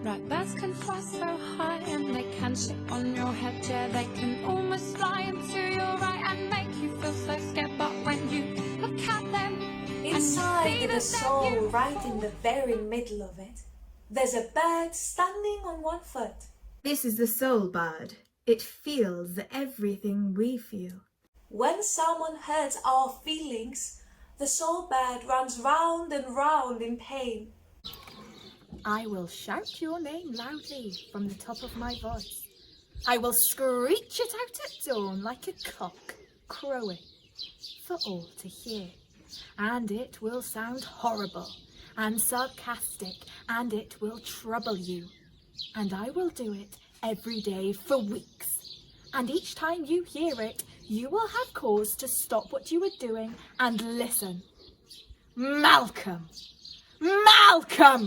Right, birds can fly so high and they can sit on your head. Yeah, they can almost fly into your eye and make you feel so scared. But when you look at them, inside the soul, right in the very middle of it, there's a bird standing on one foot. This is the soul bird. It feels everything we feel. When someone hurts our feelings, the soul bird runs round and round in pain. I will shout your name loudly from the top of my voice. I will screech it out at dawn like a cock crowing for all to hear. And it will sound horrible and sarcastic, and it will trouble you. And I will do it every day for weeks. And each time you hear it, you will have cause to stop what you are doing and listen. Malcolm! Malcolm! Malcolm!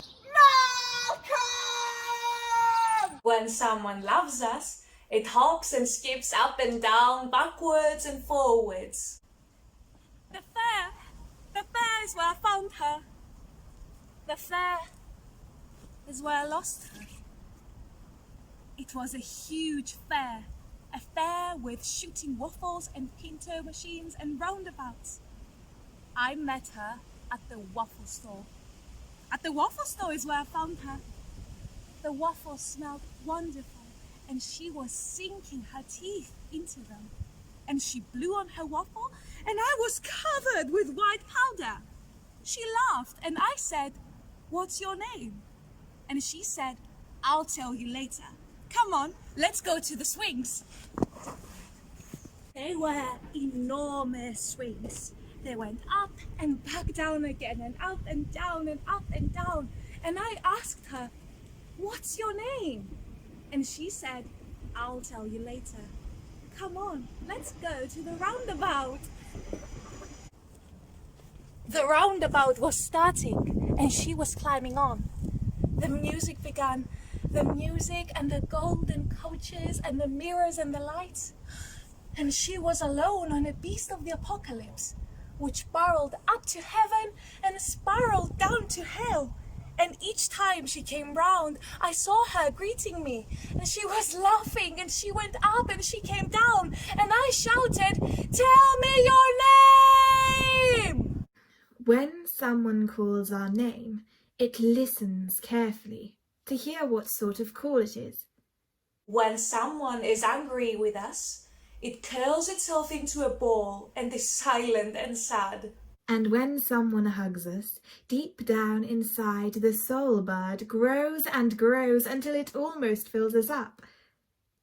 When someone loves us, it hops and skips up and down, backwards and forwards. The fair is where I found her. The fair is where I lost her. It was a huge fair, a fair with shooting waffles and pinto machines and roundabouts. I met her at the waffle store. At the waffle store is where I found her. The waffles smelled wonderful, and she was sinking her teeth into them. And she blew on her waffle, and I was covered with white powder. She laughed, and I said, "What's your name?" And she said, "I'll tell you later. Come on, let's go to the swings." They were enormous swings. They went up and back down again, and up and down and up and down. And I asked her, "What's your name?" And she said, "I'll tell you later. Come on, let's go to the roundabout." The roundabout was starting, and she was climbing on. The music began, the music and the golden coaches and the mirrors and the lights. And she was alone on a beast of the apocalypse, which barreled up to heaven and spiraled down to hell. And each time she came round, I saw her greeting me, and she was laughing, and she went up and she came down, and I shouted, "Tell me your name!" When someone calls our name, it listens carefully to hear what sort of call it is. When someone is angry with us, it curls itself into a ball and is silent and sad. And when someone hugs us, deep down inside, the soul bird grows and grows until it almost fills us up.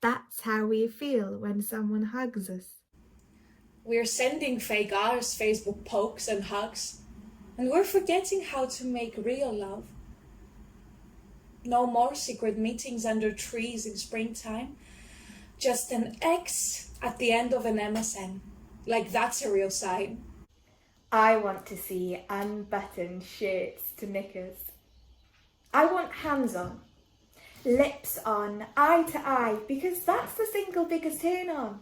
That's how we feel when someone hugs us. We're sending fake ours, Facebook pokes and hugs, and we're forgetting how to make real love. No more secret meetings under trees in springtime, just an X at the end of an MSN, like that's a real sign. I want to see unbuttoned shirts to knickers. I want hands on, lips on, eye to eye, because that's the single biggest turn on.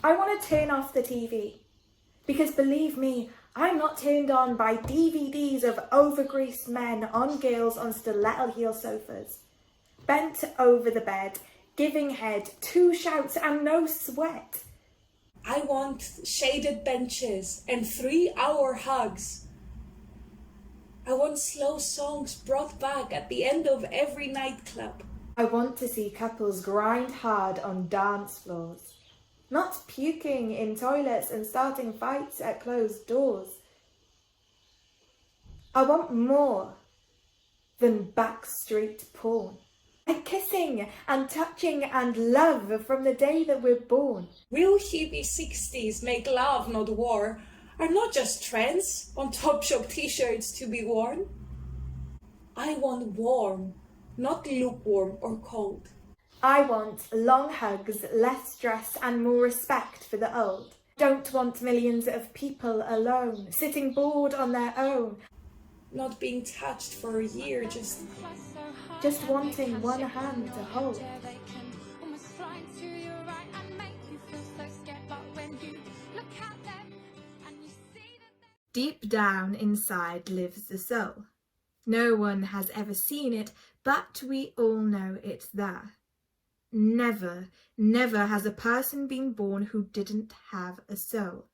I want to turn off the TV, because believe me, I'm not turned on by DVDs of overgreased men on girls on stiletto heel sofas, bent over the bed, giving head, 2 shouts and no sweat. I want shaded benches and 3-hour hugs. I want slow songs brought back at the end of every nightclub. I want to see couples grind hard on dance floors, not puking in toilets and starting fights at closed doors. I want more than backstreet porn. Like kissing and touching and love from the day that we're born. Real hippie 60s make love, not war, are not just trends on Topshop t-shirts to be worn. I want warm, not lukewarm or cold. I want long hugs, less stress and more respect for the old. Don't want millions of people alone, sitting bored on their own. Not being touched for a year, just wanting one hand to hold. Deep down inside lives the soul. No one has ever seen it, but we all know it's there. Never, never has a person been born who didn't have a soul.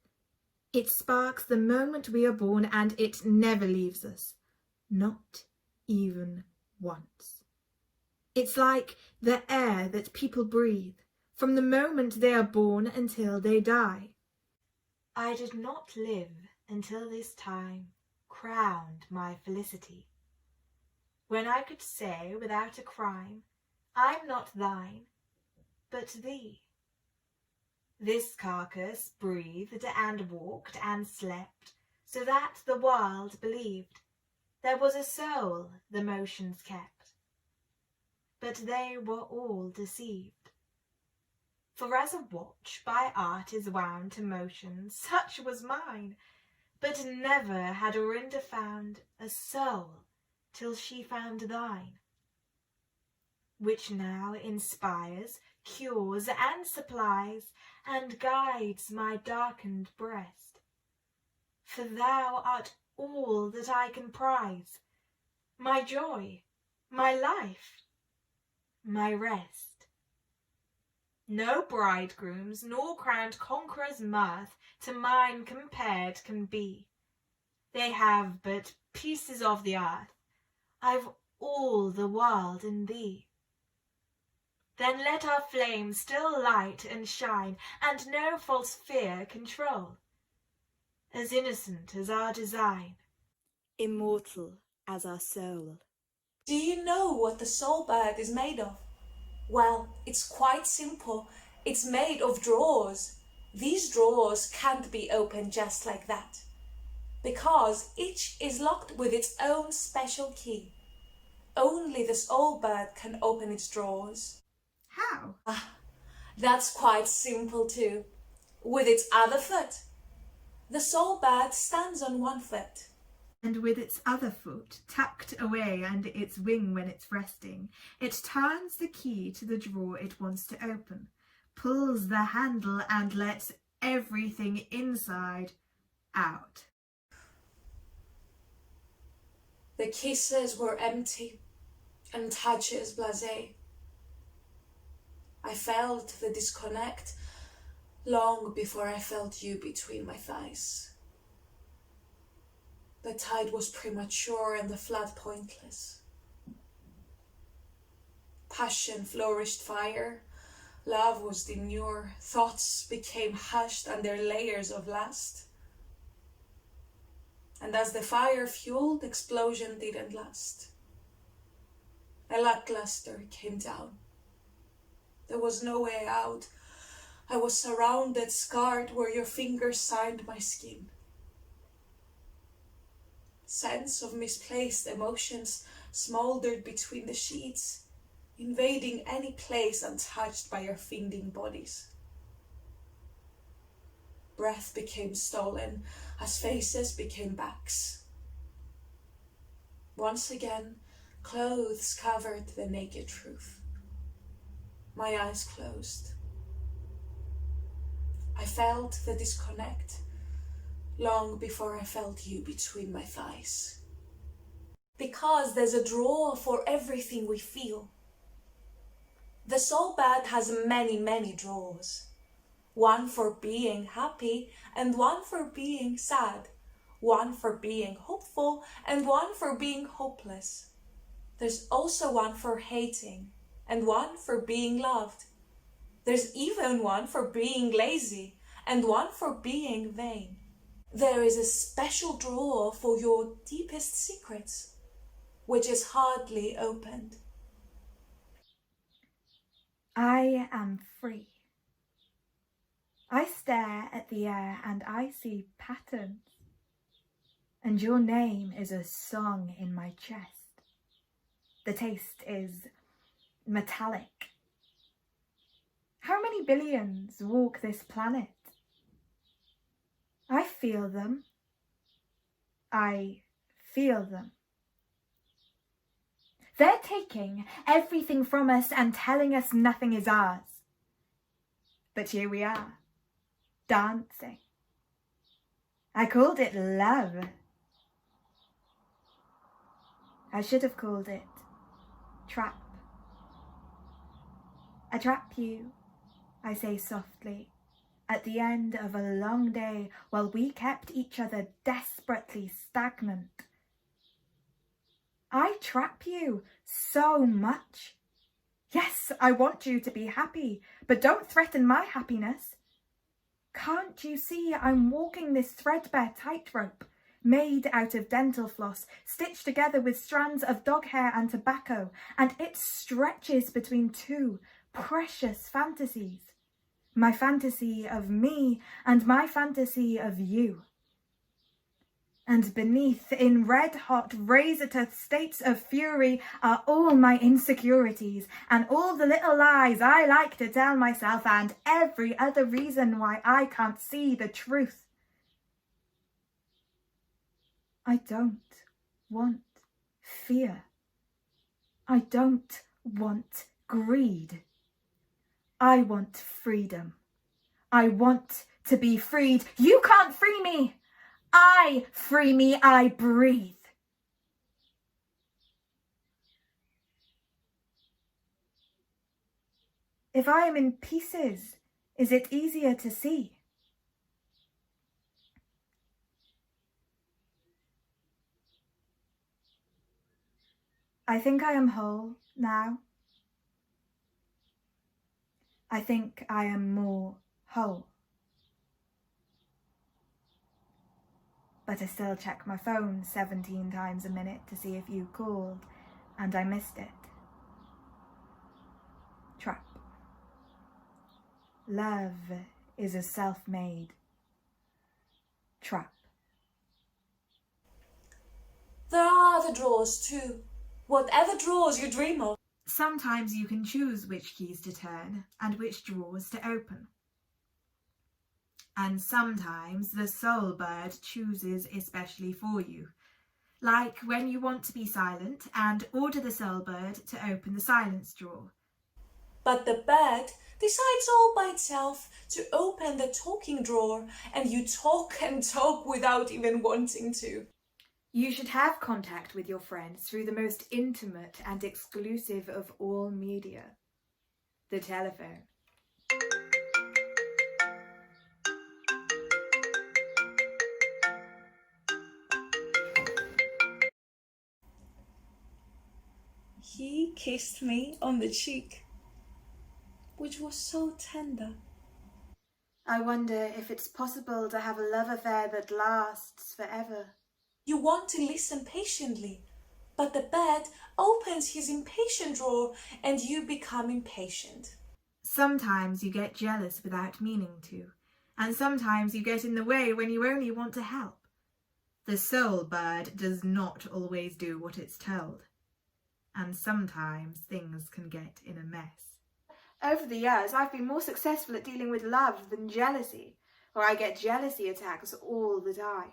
It sparks the moment we are born, and it never leaves us, not even once. It's like the air that people breathe, from the moment they are born until they die. I did not live until this time crowned my felicity, when I could say without a crime, I'm not thine, but thee. This carcass breathed and walked and slept, so that the world believed there was a soul the motions kept. But they were all deceived. For as a watch by art is wound to motion, such was mine, but never had Orinda found a soul till she found thine, which now inspires, cures, and supplies, and guides my darkened breast. For thou art all that I can prize, my joy, my life, my rest. No bridegroom's nor crowned conqueror's mirth to mine compared can be. They have but pieces of the earth, I've all the world in thee. Then let our flame still light and shine, and no false fear control, as innocent as our design, immortal as our soul. Do you know what the soul bed is made of? Well, it's quite simple. It's made of drawers. These drawers can't be opened just like that, because each is locked with its own special key. Only the soul bed can open its drawers. How? That's quite simple too. With its other foot. The soul bed stands on one foot. And with its other foot tucked away under its wing when it's resting, it turns the key to the drawer it wants to open, pulls the handle and lets everything inside out. The kisses were empty and touches blasé. I felt the disconnect long before I felt you between my thighs. The tide was premature and the flood pointless. Passion flourished fire, love was demure, thoughts became hushed under layers of lust. And as the fire fueled, explosion didn't last. A lackluster came down. There was no way out. I was surrounded, scarred where your fingers signed my skin. Sense of misplaced emotions smoldered between the sheets, invading any place untouched by your fiending bodies. Breath became stolen as faces became backs. Once again, clothes covered the naked truth. My eyes closed. I felt the disconnect long before I felt you between my thighs. Because there's a drawer for everything we feel. The soul bed has many, many drawers. One for being happy and one for being sad. One for being hopeful and one for being hopeless. There's also one for hating and one for being loved. There's even one for being lazy and one for being vain. There is a special drawer for your deepest secrets, which is hardly opened. I am free. I stare at the air and I see patterns. And your name is a song in my chest. The taste is metallic. How many billions walk this planet? I feel them. I feel them. They're taking everything from us and telling us nothing is ours. But here we are, dancing. I called it love. I should have called it trap. I trap you, I say softly, at the end of a long day while we kept each other desperately stagnant. I trap you so much. Yes, I want you to be happy, but don't threaten my happiness. Can't you see I'm walking this threadbare tightrope, made out of dental floss, stitched together with strands of dog hair and tobacco, and it stretches between two precious fantasies. My fantasy of me and my fantasy of you. And beneath, in red-hot, razor-toothed states of fury, are all my insecurities, and all the little lies I like to tell myself, and every other reason why I can't see the truth. I don't want fear. I don't want greed. I want freedom. I want to be freed. You can't free me. I free me, I breathe. If I am in pieces, is it easier to see? I think I am whole now. I think I am more whole. But I still check my phone 17 times a minute to see if you called, and I missed it. Trap. Love is a self-made trap. There are other drawers too. Whatever drawers you dream of. Sometimes you can choose which keys to turn and which drawers to open. And sometimes the soul bird chooses especially for you, like when you want to be silent and order the soul bird to open the silence drawer. But the bird decides all by itself to open the talking drawer, and you talk and talk without even wanting to. You should have contact with your friends through the most intimate and exclusive of all media, the telephone. He kissed me on the cheek, which was so tender. I wonder if it's possible to have a love affair that lasts forever. You want to listen patiently, but the bird opens his impatient drawer and you become impatient. Sometimes you get jealous without meaning to, and sometimes you get in the way when you only want to help. The soul bird does not always do what it's told, and sometimes things can get in a mess. Over the years, I've been more successful at dealing with love than jealousy, or I get jealousy attacks all the time.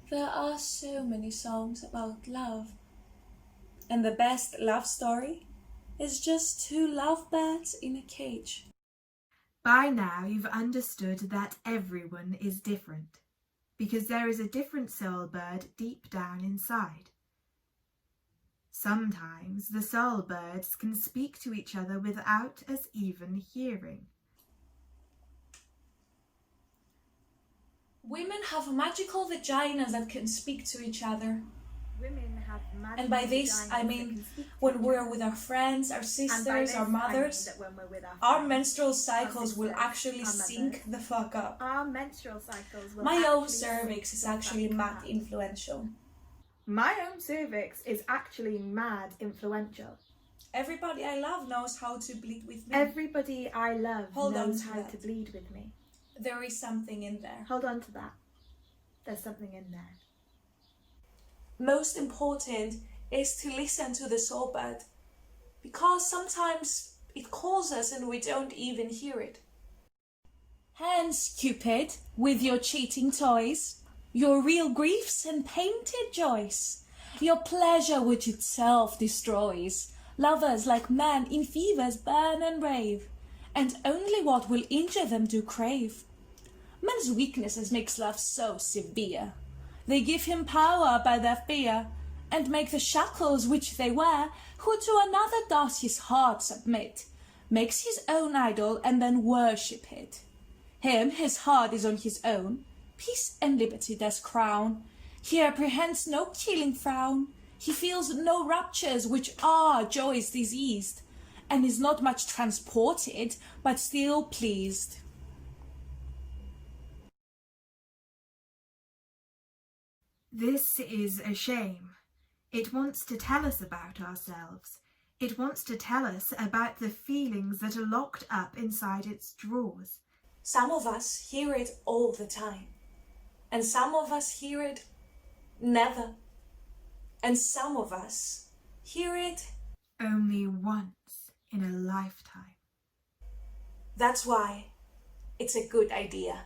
There are so many songs about love, and the best love story is just two lovebirds in a cage. By now you've understood that everyone is different, because there is a different soul bird deep down inside. Sometimes the soul birds can speak to each other without us even hearing. Women have magical vaginas that can speak to each other. Women have magical And by this, I mean when we're with our friends, our sisters, our mothers, our menstrual cycles will actually sync the fuck up. Our menstrual cycles will My own cervix is actually mad influential. My own cervix is actually mad influential. Everybody I love knows how to bleed with me. Everybody I love Hold on knows to how that. to bleed with me. There is something in there. Hold on to that. There's something in there. Most important is to listen to the soul bird, because sometimes it calls us and we don't even hear it. Hence, Cupid, with your cheating toys, your real griefs and painted joys, your pleasure which itself destroys. Lovers like men in fevers burn and rave, and only what will injure them do crave. Men's weaknesses makes love so severe. They give him power by their fear, and make the shackles which they wear, who to another does his heart submit, makes his own idol, and then worship it. Him his heart is on his own, peace and liberty does crown. He apprehends no killing frown, he feels no raptures which are joys diseased, and is not much transported, but still pleased. This is a shame. It wants to tell us about ourselves. It wants to tell us about the feelings that are locked up inside its drawers. Some of us hear it all the time, and some of us hear it never, and some of us hear it only once in a lifetime. That's why it's a good idea.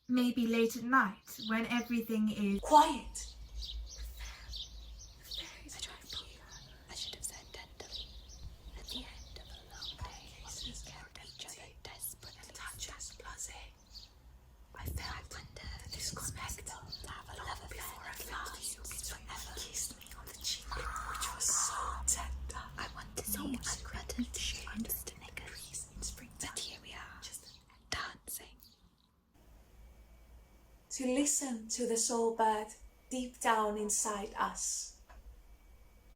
Maybe late at night when everything is quiet. I should have said tenderly. At the end of a long day, we kept each other desperately touches blasé. I wonder if this expect to have a love before I last forever. Kissed me on the cheek, which was so tender. I want to see unbuttoned shades to knickers. But here we are, just dancing. To listen to the soul bird deep down inside us.